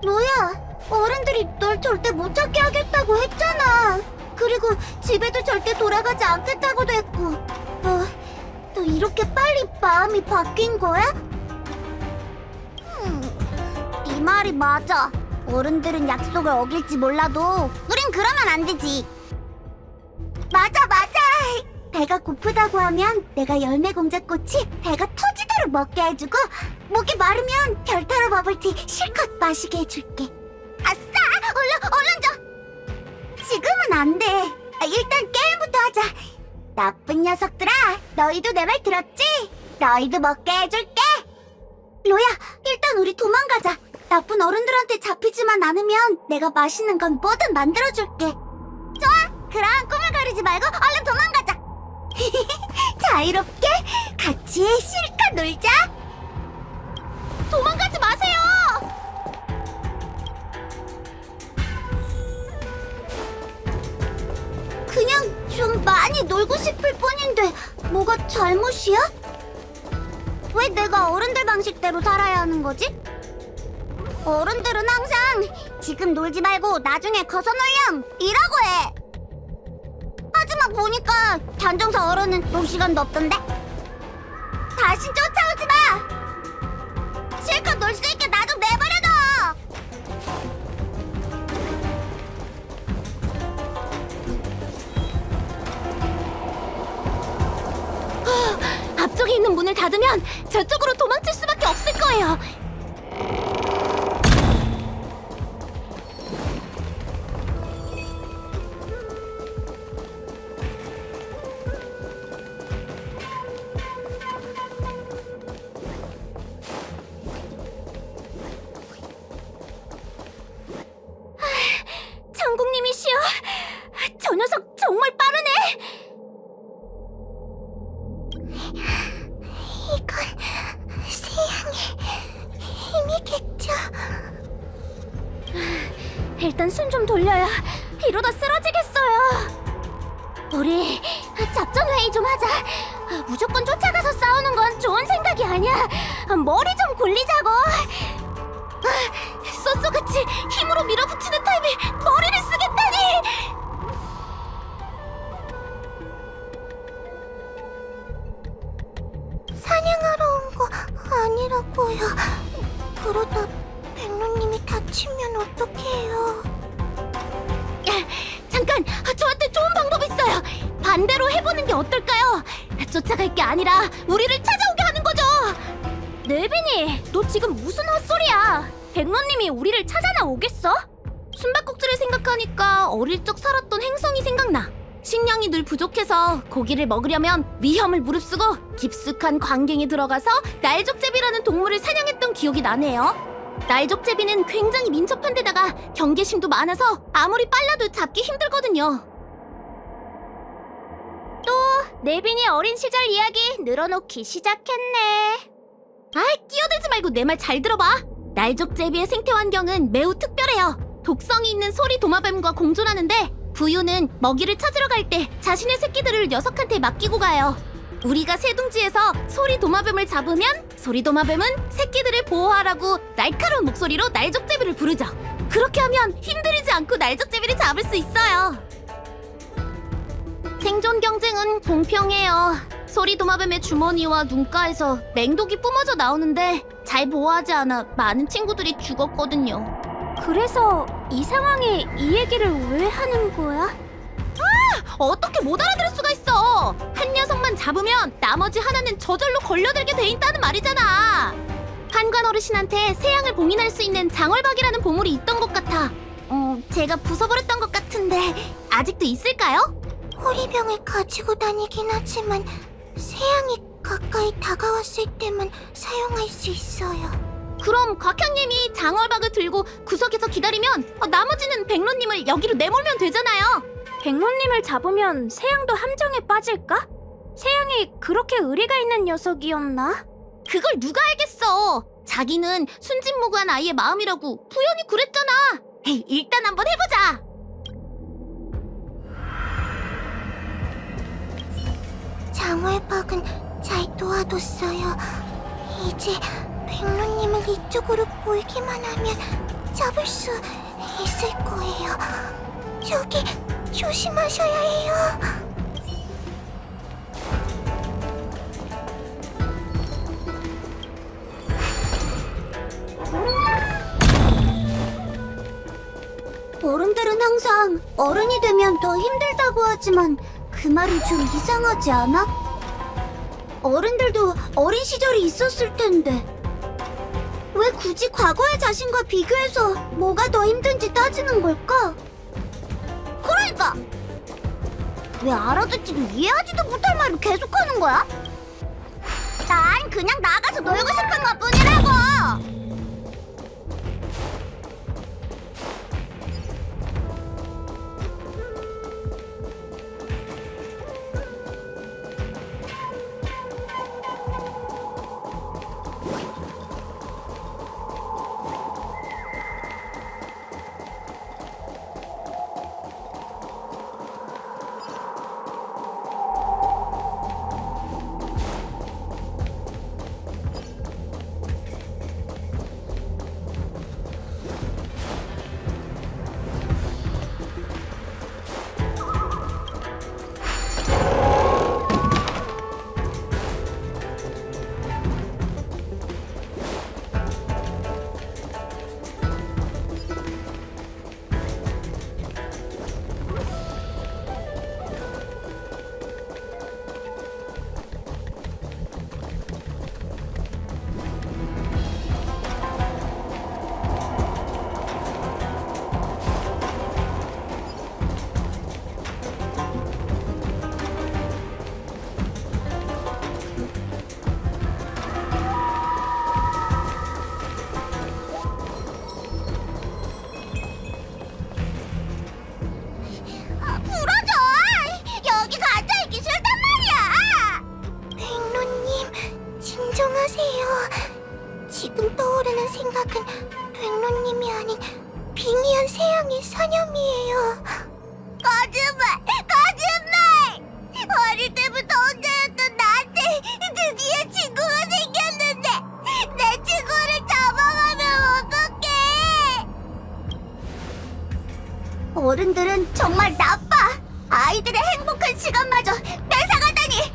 뭐야? 어른들이 널 절대 못 찾게 하겠다고 했잖아! 그리고 집에도 절대 돌아가지 않겠다고도 했고 너 이렇게 빨리 마음이 바뀐 거야? 네 말이 맞아. 어른들은 약속을 어길지 몰라도 우린 그러면 안 되지. 맞아. 배가 고프다고 하면 내가 열매 공자꽃이 배가 터지도록 먹게 해주고 목이 마르면 별타로 버블티 실컷 마시게 해줄게. 아싸! 얼른 줘! 지금은 안 돼. 일단 게임부터 하자. 나쁜 녀석들아, 너희도 내 말 들었지? 너희도 먹게 해줄게. 로야, 일단 우리 도망가자. 나쁜 어른들한테 잡히지만 않으면 내가 맛있는 건 뭐든 만들어줄게. 좋아, 그럼 꿈을 가리지 말고 얼른 도망가자. 자유롭게 같이 실컷 놀자. 도망가지 마세요. 그냥 좀 많이 놀고 싶을 뿐인데 뭐가 잘못이야? 왜 내가 어른들 방식대로 살아야 하는 거지? 어른들은 항상 지금 놀지 말고 나중에 커서 놀렴 이라고 해. 하지만 보니까 단정사 어른은 놀 시간도 없던데. 다신 쫓아오지 마. 실컷 놀 수 있게 나 좀 내버려둬. 앞쪽에 있는 문을 닫으면 저쪽으로 도망칠 수밖에 없을 거예요. 장국님이시여, 저 녀석 정말 빠르네. 이건 세양의 힘이겠죠. 일단 숨 좀 돌려야 이러다 쓰러지겠어요. 우리 작전 회의 좀 하자. 무조건 쫓아가서 싸우는 건 좋은 생각이 아니야. 머리 좀 굴리자고. 쏘쏘같이 힘으로 밀어붙이는 타입에 머리를 쓰겠다니. 사냥하러 온 거 아니라고요. 그러다 백로님이 다치면 어떡해요. 잠깐, 저한테 좋은 방법이 있어요. 반대로 해보는 게 어떨까요? 쫓아갈 게 아니라 우리를 찾아오게 하는 거죠. 네빈이, 너 지금 무슨 헛소리야? 백로님이 우리를 찾아 나오겠어? 숨바꼭질을 생각하니까 어릴 적 살았던 행성이 생각나. 식량이 늘 부족해서 고기를 먹으려면 위험을 무릅쓰고 깊숙한 광경에 들어가서 날족제비라는 동물을 사냥했던 기억이 나네요. 날족제비는 굉장히 민첩한 데다가 경계심도 많아서 아무리 빨라도 잡기 힘들거든요. 또 네빈이 어린 시절 이야기 늘어놓기 시작했네. 아이, 끼어들지 말고 내 말 잘 들어봐. 날족제비의 생태 환경은 매우 특별해요. 독성이 있는 소리 도마뱀과 공존하는데 부유는 먹이를 찾으러 갈 때 자신의 새끼들을 녀석한테 맡기고 가요. 우리가 새둥지에서 소리 도마뱀을 잡으면 소리 도마뱀은 새끼들을 보호하라고 날카로운 목소리로 날족제비를 부르죠. 그렇게 하면 힘들이지 않고 날적제비를 잡을 수 있어요. 생존 경쟁은 공평해요. 소리도마뱀의 주머니와 눈가에서 맹독이 뿜어져 나오는데 잘 보호하지 않아 많은 친구들이 죽었거든요. 그래서 이 상황에 이 얘기를 왜 하는 거야? 어떻게 못 알아들을 수가 있어? 한 녀석만 잡으면 나머지 하나는 저절로 걸려들게 돼 있다는 말이잖아. 판관 어르신한테 세양을 봉인할 수 있는 장월박이라는 보물이 있던 것 같아. 제가 부숴버렸던 것 같은데 아직도 있을까요? 호리병을 가지고 다니긴 하지만 세양이 가까이 다가왔을 때만 사용할 수 있어요. 그럼 곽향님이 장월박을 들고 구석에서 기다리면 나머지는 백로님을 여기로 내몰면 되잖아요. 백로님을 잡으면 세양도 함정에 빠질까? 세양이 그렇게 의리가 있는 녀석이었나? 그걸 누가 알겠어? 자기는 순진무구한 아이의 마음이라고 부연히 그랬잖아. 에이, 일단 한번 해보자. 장월박은 잘 도와뒀어요. 이제 백로님을 이쪽으로 몰기만 하면 잡을 수 있을 거예요. 저기 조심하셔야 해요. 어른들은 항상 어른이 되면 더 힘들다고 하지만 그 말이 좀 이상하지 않아? 어른들도 어린 시절이 있었을 텐데 왜 굳이 과거의 자신과 비교해서 뭐가 더 힘든지 따지는 걸까? 그러니까! 왜 알아듣지도 이해하지도 못할 말을 계속하는 거야? 난 그냥 나가서 놀고 싶은 것 뿐이라고! 지금 떠오르는 생각은 백로님이 아닌 빙의한 세양의 사념이에요. 거짓말! 어릴 때부터 혼자였던 나한테 드디어 친구가 생겼는데 내 친구를 잡아가면 어떡해! 어른들은 정말 나빠! 아이들의 행복한 시간마저 뺏어가다니!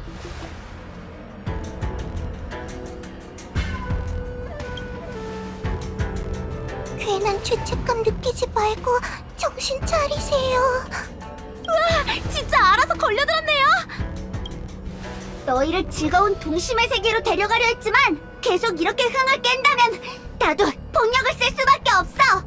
괜한 죄책감 느끼지 말고 정신 차리세요. 우와, 진짜 알아서 걸려들었네요. 너희를 즐거운 동심의 세계로 데려가려 했지만 계속 이렇게 흥을 깬다면 나도 폭력을 쓸 수밖에 없어.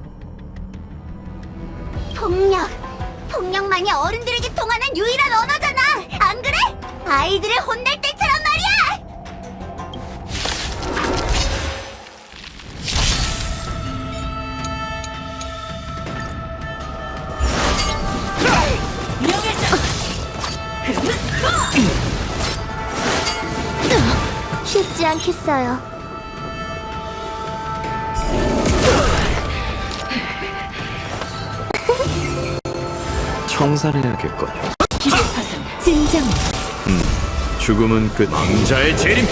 폭력만이 어른들에게 통하는 유일한 언어잖아. 안 그래? 아이들을 혼낼 때처럼 말이야. 쉽지 않겠어요. 청산해야겠군. 진정. 죽음은 끝. 왕자의 재림.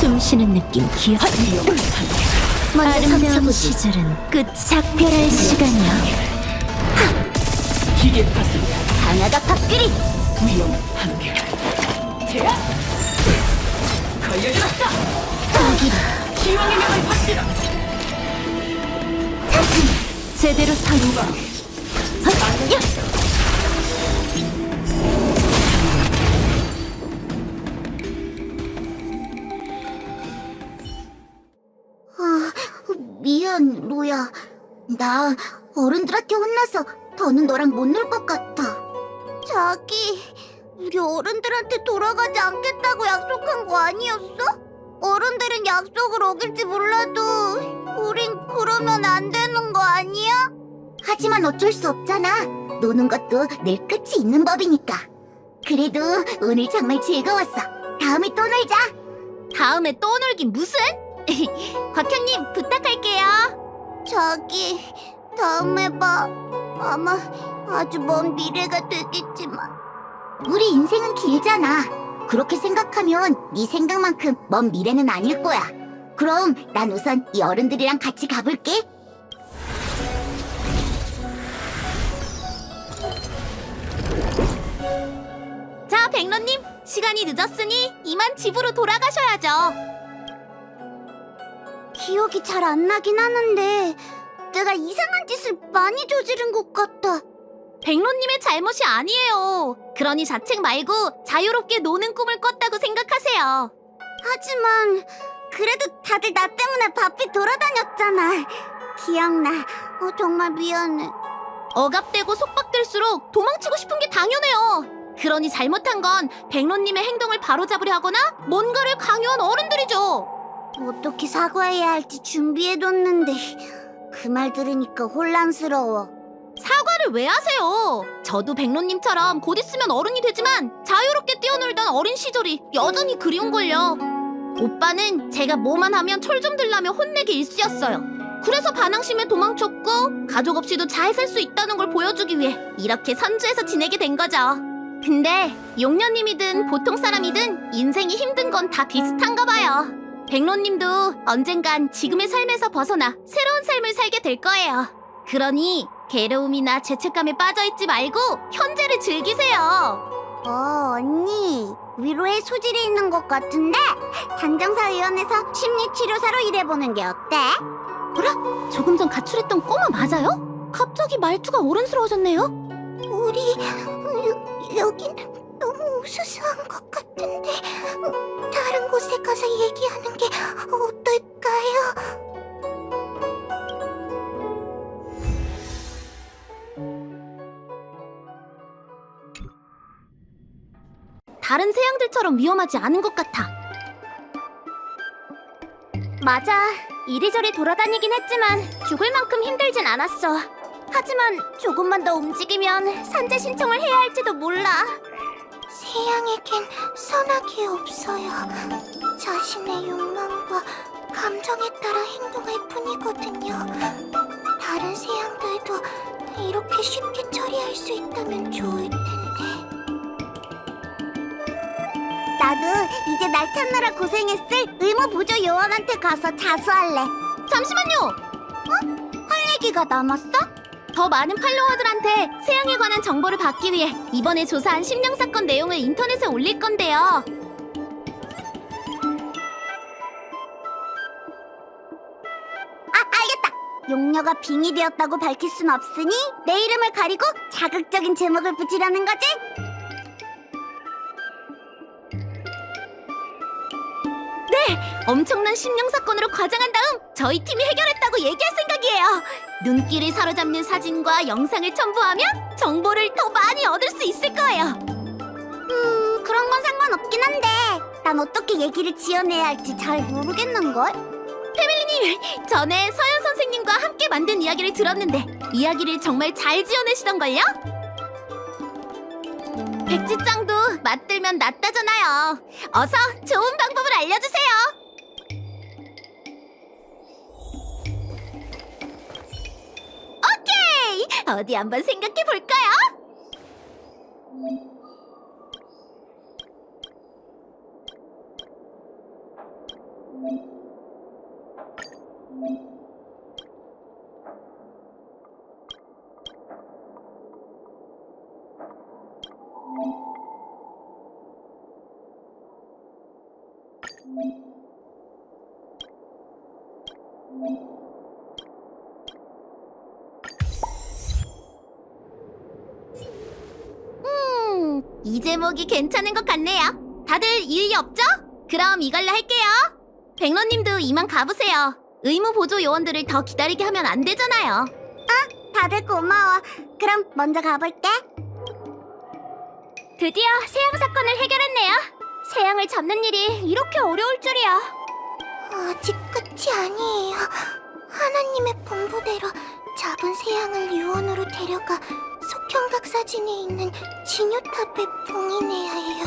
숨쉬는 느낌 기억. 먼저 아름다운 서쳐보지. 시절은 끝. 작별할 시간이야. 상아가 밥그리. 제대로 서 있어. 미안, 로야. 나 어른들한테 혼나서 더는 너랑 못 놀 것 같아. 자기, 우리 어른들한테 돌아가지 않겠다고 약속한 거 아니었어? 어른들은 약속을 어길지 몰라도 우린 그러면 안 되는 거 아니야? 하지만 어쩔 수 없잖아. 노는 것도 늘 끝이 있는 법이니까. 그래도 오늘 정말 즐거웠어. 다음에 또 놀자. 다음에 또 놀긴 무슨? 곽현님 부탁할게요. 자기, 다음에 봐. 아마 아주 먼 미래가 되겠지만. 우리 인생은 길잖아. 그렇게 생각하면 네 생각만큼 먼 미래는 아닐 거야. 그럼 난 우선 이 어른들이랑 같이 가볼게. 자, 백로님, 시간이 늦었으니 이만 집으로 돌아가셔야죠. 기억이 잘 안 나긴 하는데 내가 이상한 짓을 많이 저지른 것 같아. 백로님의 잘못이 아니에요. 그러니 자책 말고 자유롭게 노는 꿈을 꿨다고 생각하세요. 하지만 그래도 다들 나 때문에 바삐 돌아다녔잖아. 기억나. 정말 미안해. 억압되고 속박될수록 도망치고 싶은 게 당연해요. 그러니 잘못한 건 백로님의 행동을 바로잡으려 하거나 뭔가를 강요한 어른들이죠. 어떻게 사과해야 할지 준비해뒀는데 그 말 들으니까 혼란스러워. 사과를 왜 하세요? 저도 백로님처럼 곧 있으면 어른이 되지만 자유롭게 뛰어놀던 어린 시절이 여전히 그리운걸요. 오빠는 제가 뭐만 하면 철 좀 들라며 혼내기 일쑤였어요. 그래서 반항심에 도망쳤고 가족 없이도 잘 살 수 있다는 걸 보여주기 위해 이렇게 선주해서 지내게 된 거죠. 근데 용녀님이든 보통 사람이든 인생이 힘든 건 다 비슷한가 봐요. 백로님도 언젠간 지금의 삶에서 벗어나 새로운 삶을 살게 될 거예요. 그러니 괴로움이나 죄책감에 빠져있지 말고 현재를 즐기세요. 언니, 위로의 소질이 있는 것 같은데 단정사의원에서 심리치료사로 일해보는 게 어때? 조금 전 가출했던 꼬마 맞아요? 갑자기 말투가 어른스러워졌네요. 우리 여긴 너무 우스스한 것 같은데 다른 곳에 가서 얘기하는 게 어떨까요? 다른 새양들처럼 위험하지 않은 것 같아. 맞아. 이리저리 돌아다니긴 했지만 죽을 만큼 힘들진 않았어. 하지만 조금만 더 움직이면 산재 신청을 해야 할지도 몰라. 세양에겐 선악이 없어요. 자신의 욕망과 감정에 따라 행동할 뿐이거든요. 다른 세양들도 이렇게 쉽게 처리할 수 있다면 좋을 텐데. 나도 이제 날 찾느라 고생했을 의무보조 요원한테 가서 자수할래. 잠시만요! 할 얘기가 남았어? 더 많은 팔로워들한테 세양에 관한 정보를 받기 위해 이번에 조사한 심령 사건 내용을 인터넷에 올릴 건데요. 알겠다. 용녀가 빙이 되었다고 밝힐 순 없으니 내 이름을 가리고 자극적인 제목을 붙이려는 거지? 엄청난 심령 사건으로 과장한 다음 저희 팀이 해결했다고 얘기할 생각이에요. 눈길을 사로잡는 사진과 영상을 첨부하면 정보를 더 많이 얻을 수 있을 거예요. 그런 건 상관없긴 한데 난 어떻게 얘기를 지어내야 할지 잘 모르겠는걸? 패밀리님, 전에 서연 선생님과 함께 만든 이야기를 들었는데 이야기를 정말 잘 지어내시던걸요? 백지장도 맞들면 낫다잖아요. 어서 좋은 방법을 알려주세요. 오케이! 어디 한번 생각해 볼까요? 이 제목이 괜찮은 것 같네요. 다들 이의 없죠? 그럼 이걸로 할게요. 백로님도 이만 가보세요. 의무 보조 요원들을 더 기다리게 하면 안 되잖아요. 다들 고마워. 그럼 먼저 가볼게. 드디어 세양 사건을 해결했네요. 세양을 잡는 일이 이렇게 어려울 줄이야. 아직 끝이 아니에요. 하나님의 분부대로 잡은 세양을 유언으로 데려가 속형각 사진에 있는 진요탑에 봉인해야 해요.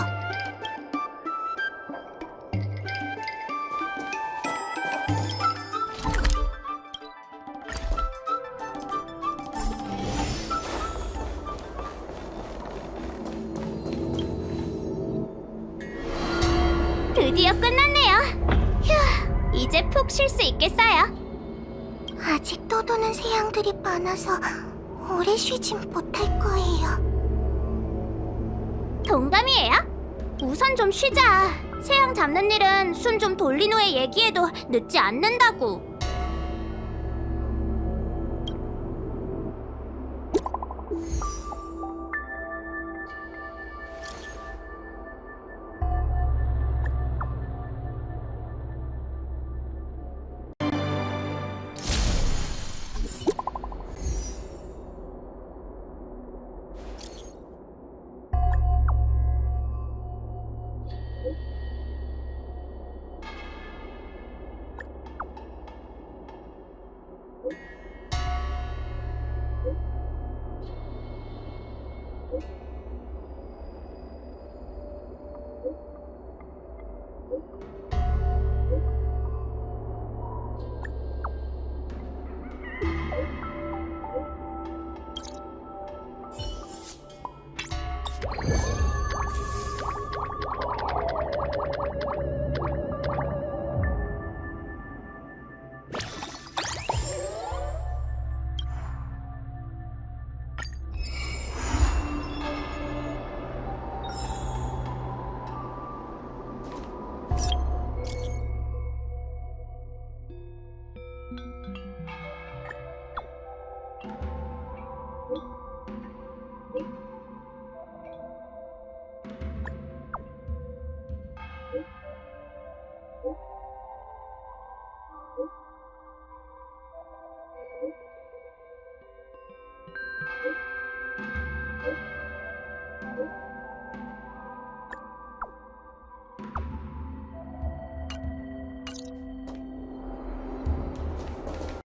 드디어 끝났네요. 휴, 이제 푹 쉴 수 있겠어요. 아직 떠도는 세양들이 많아서 오래 쉬진 못할 거예요. 동감이에요? 우선 좀 쉬자. 세양 잡는 일은 숨 좀 돌린 후에 얘기해도 늦지 않는다고.